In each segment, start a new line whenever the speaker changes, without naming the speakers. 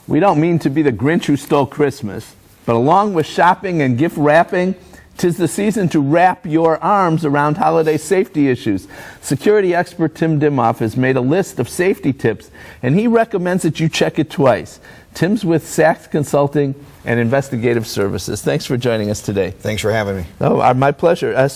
We don't mean to be the Grinch who stole Christmas, but along with shopping and gift wrapping, 'tis the season to wrap your arms around holiday safety issues. Security expert Tim Dimhoff has made a list of safety tips, and he recommends that you check it twice. Tim's with Sachs Consulting and Investigative Services. Thanks for joining us today.
Thanks for having me.
Oh, my pleasure.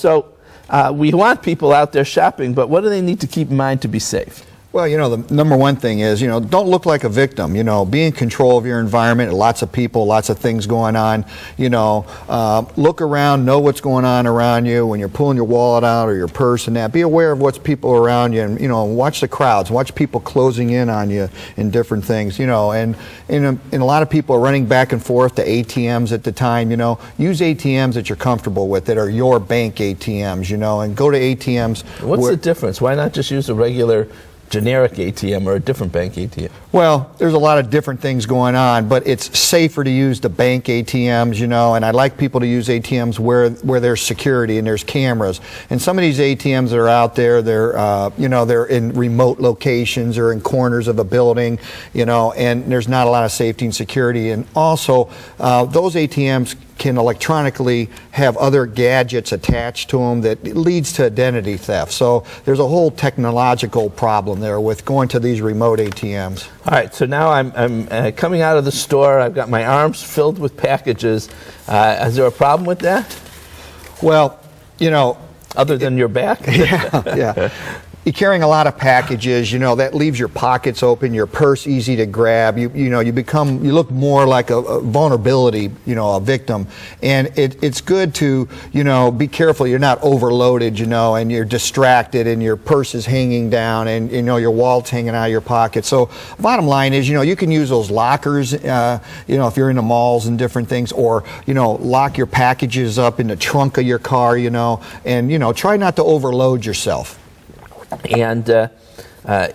We want people out there shopping, but what do they need to keep in mind to be safe?
Well, the number one thing is, don't look like a victim. Be in control of your environment. Lots of people, lots of things going on. Look around, know what's going on around you. When you're pulling your wallet out or your purse and that, be aware of what's people around you, and watch the crowds, watch people closing in on you in different things. And a lot of people are running back and forth to ATMs at the time. Use ATMs that you're comfortable with, that are your bank ATMs. And go to ATMs.
What's the difference? Why not just use a regular generic ATM or a different bank ATM?
Well, there's a lot of different things going on, but it's safer to use the bank ATMs, and I like people to use ATMs where there's security and there's cameras. And some of these ATMs that are out there, they're in remote locations or in corners of a building, and there's not a lot of safety and security. And also, those ATMs can electronically have other gadgets attached to them that leads to identity theft. So there's a whole technological problem there with going to these remote ATMs.
All right, so now I'm coming out of the store. I've got my arms filled with packages. Is there a problem with that?
Well,
other than your back?
Yeah. You're carrying a lot of packages, that leaves your pockets open, your purse easy to grab. You look more like a vulnerability, a victim. And it's good to, be careful you're not overloaded, and you're distracted and your purse is hanging down and, your wallet's hanging out of your pocket. So bottom line is, you can use those lockers, if you're in the malls and different things, or, lock your packages up in the trunk of your car, and, try not to overload yourself.
And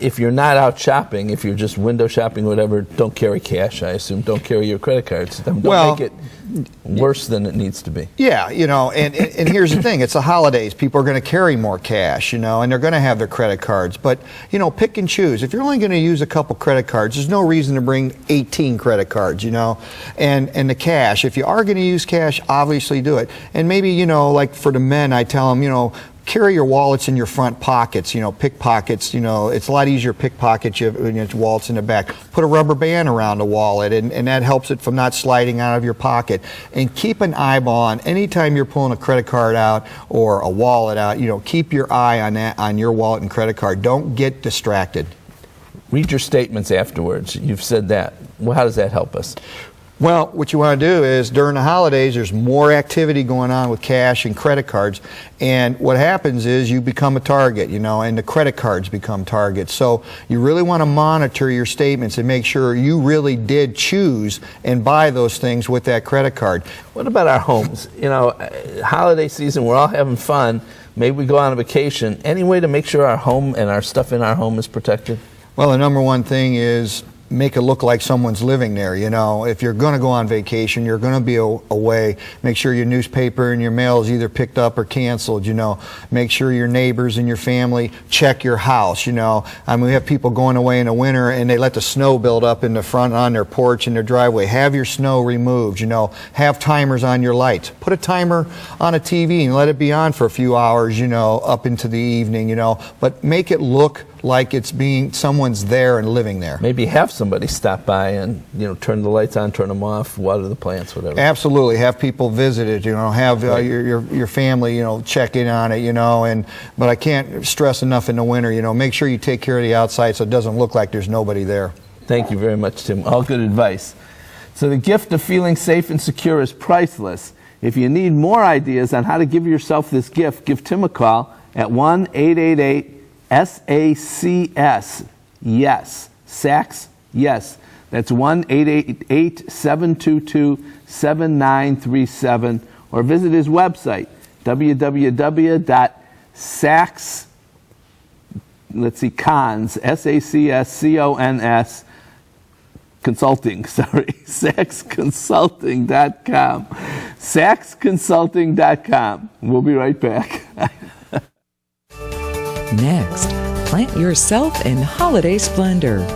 if you're not out shopping, if you're just window shopping, whatever, don't carry cash, I assume. Don't carry your credit cards. Don't make it worse than it needs to be.
Yeah, and here's the thing. It's the holidays. People are going to carry more cash, and they're going to have their credit cards. But, pick and choose. If you're only going to use a couple credit cards, there's no reason to bring 18 credit cards, and the cash. If you are going to use cash, obviously do it. And maybe, like for the men, I tell them, carry your wallets in your front pockets, pickpockets, it's a lot easier to pickpocket when your wallet's in the back. Put a rubber band around the wallet, and that helps it from not sliding out of your pocket. And keep an eyeball on anytime you're pulling a credit card out or a wallet out, keep your eye on that, on your wallet and credit card. Don't get distracted.
Read your statements afterwards. You've said that. Well, how does that help us?
Well, what you want to do is during the holidays, there's more activity going on with cash and credit cards. And what happens is you become a target, and the credit cards become targets. So you really want to monitor your statements and make sure you really did choose and buy those things with that credit card.
What about our homes? Holiday season, we're all having fun. Maybe we go on a vacation. Any way to make sure our home and our stuff in our home is protected?
Well, the number one thing is make it look like someone's living there. If you're going to go on vacation, you're going to be away. Make sure your newspaper and your mail is either picked up or canceled. Make sure your neighbors and your family check your house. We have people going away in the winter and they let the snow build up in the front on their porch and their driveway. Have your snow removed. Have timers on your lights. Put a timer on a TV and let it be on for a few hours. Up into the evening. But make it look like it's someone's there and living there.
Maybe have somebody stop by and turn the lights on, turn them off, water the plants, whatever.
Absolutely, have people visit it. Have your family check in on it. But I can't stress enough in the winter. Make sure you take care of the outside so it doesn't look like there's nobody there.
Thank you very much, Tim. All good advice. So the gift of feeling safe and secure is priceless. If you need more ideas on how to give yourself this gift, give Tim a call at 1-888-SACS. Yes. Sachs. Yes. That's 1-888-722-7937. Or visit his website, www.sacs, cons, SACSCONS, Consulting, SachsConsulting.com. SachsConsulting.com. We'll be right back.
Next, plant yourself in holiday splendor.